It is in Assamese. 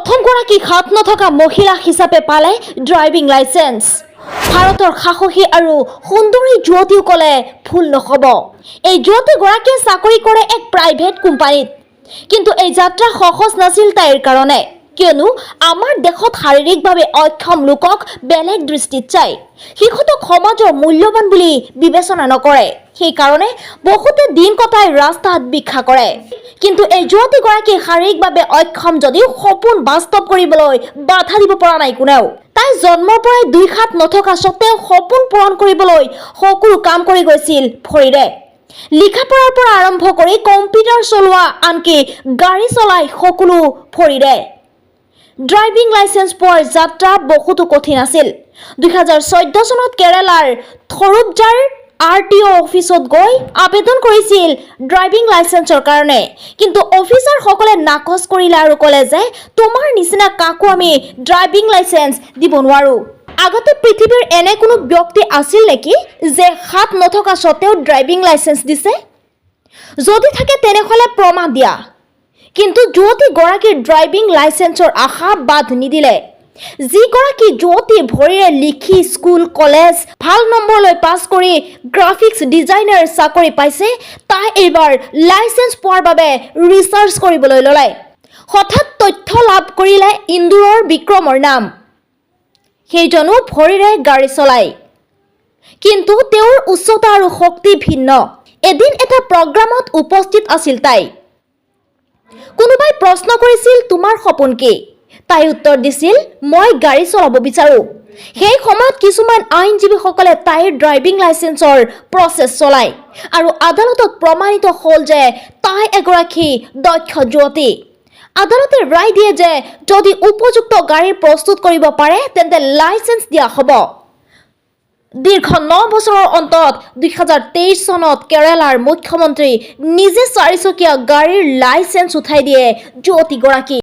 প্ৰথমগৰাকী হাত নথকা মহিলা হিচাপে পালে ড্ৰাইভিং লাইসেন্স। ভাৰতৰ সাহসী আৰু সুন্দৰী যুৱতীসকলে ভুল নহ'ব। এই যুৱতীগৰাকীয়ে চাকৰি কৰে এক প্ৰাইভেট কোম্পানীত। কিন্তু এই যাত্ৰা সহজ নাছিল তাইৰ কাৰণে, কিয়নো আমাৰ দেশত শাৰীৰিকভাৱে অক্ষম লোকক বেলেগ দৃষ্টিত চাই সিহঁতক সমাজৰ মূল্যৱান বুলি বিবেচনা নকৰে। সেইকাৰণে বহুতে দিন কটাই ৰাস্তাত ভিক্ষা কৰে। কিন্তু এই যুৱতীগৰাকী শাৰীৰিকভাৱে অক্ষম যদিও সপোন বাস্তৱ কৰিবলৈ বাধা দিব পৰা নাই কোনেও। তাই জন্মৰ পৰাই দুই হাত নথকা স্বত্তেও সপোন পূৰণ কৰিবলৈ সকলো কাম কৰি গৈছিল ভৰিৰে। লিখা পঢ়াৰ পৰা আৰম্ভ কৰি কম্পিউটাৰ চলোৱা, আনকি গাড়ী চলাই সকলো ভৰিৰে। ড্ৰাইভিং লাইসেন্স পোৱাৰ যাত্ৰা বহুতো কঠিন আছিল। 2014 চনত কেৰালাৰ থৰুপঝাৰ RTO অফিচত গৈ আবেদন কৰিছিল ড্ৰাইভিং লাইসেন্সৰ কাৰণে। কিন্তু অফিচাৰসকলে নাকচ কৰিলে আৰু ক'লে যে তোমাৰ নিচিনা কাকো আমি ড্ৰাইভিং লাইসেন্স দিব নোৱাৰো। আগতে পৃথিৱীৰ এনে কোনো ব্যক্তি আছিল নেকি যে হাত নথকা স্বত্তেও ড্ৰাইভিং লাইসেন্স দিছে? যদি থাকে তেনেহ'লে প্ৰমাণ দিয়া। কিন্তু যুৱতীগৰাকীৰ ড্ৰাইভিং লাইসেন্সৰ আশা বাদ নিদিলে। যিগৰাকী যুৱতী ভৰিৰে লিখি স্কুল কলেজ ভাল নম্বৰ লৈ পাছ কৰি গ্ৰাফিক্স ডিজাইনাৰ চাকৰি পাইছে, তাই এইবাৰ লাইসেন্স পোৱাৰ বাবে ৰিচাৰ্চ কৰিবলৈ ল'লে। হঠাৎ তথ্য লাভ কৰিলে ইন্দোৰৰ বিক্ৰমৰ নাম। সেইজনো ভৰিৰে গাড়ী চলায়, কিন্তু তেওঁৰ উচ্চতা আৰু শক্তি ভিন্ন। এদিন এটা প্ৰগ্ৰামত উপস্থিত আছিল তাই। কোনোবাই প্ৰশ্ন কৰিছিল তোমাৰ সপোন কি? তাই উত্তৰ দিছিল মই গাড়ী চলাব বিচাৰো। সেই সময়ত কিছুমান আইনজীৱীসকলে তাইৰ ড্ৰাইভিং লাইসেন্সৰ প্ৰচেছ চলায় আৰু আদালতত প্ৰমাণিত হ'ল যে তাই এগৰাকী দক্ষ যুৱতী। আদালতে ৰায় দিয়ে যে যদি উপযুক্ত গাড়ী প্ৰস্তুত কৰিব পাৰে তেন্তে লাইসেন্স দিয়া হ'ব। দীৰ্ঘ 9 বছৰৰ অন্তত 2023 চনত কেৰালাৰ মুখ্যমন্ত্ৰী নিজে 4চকীয়া গাড়ীৰ লাইসেন্স উঠাই দিয়ে যুৱতীগৰাকী।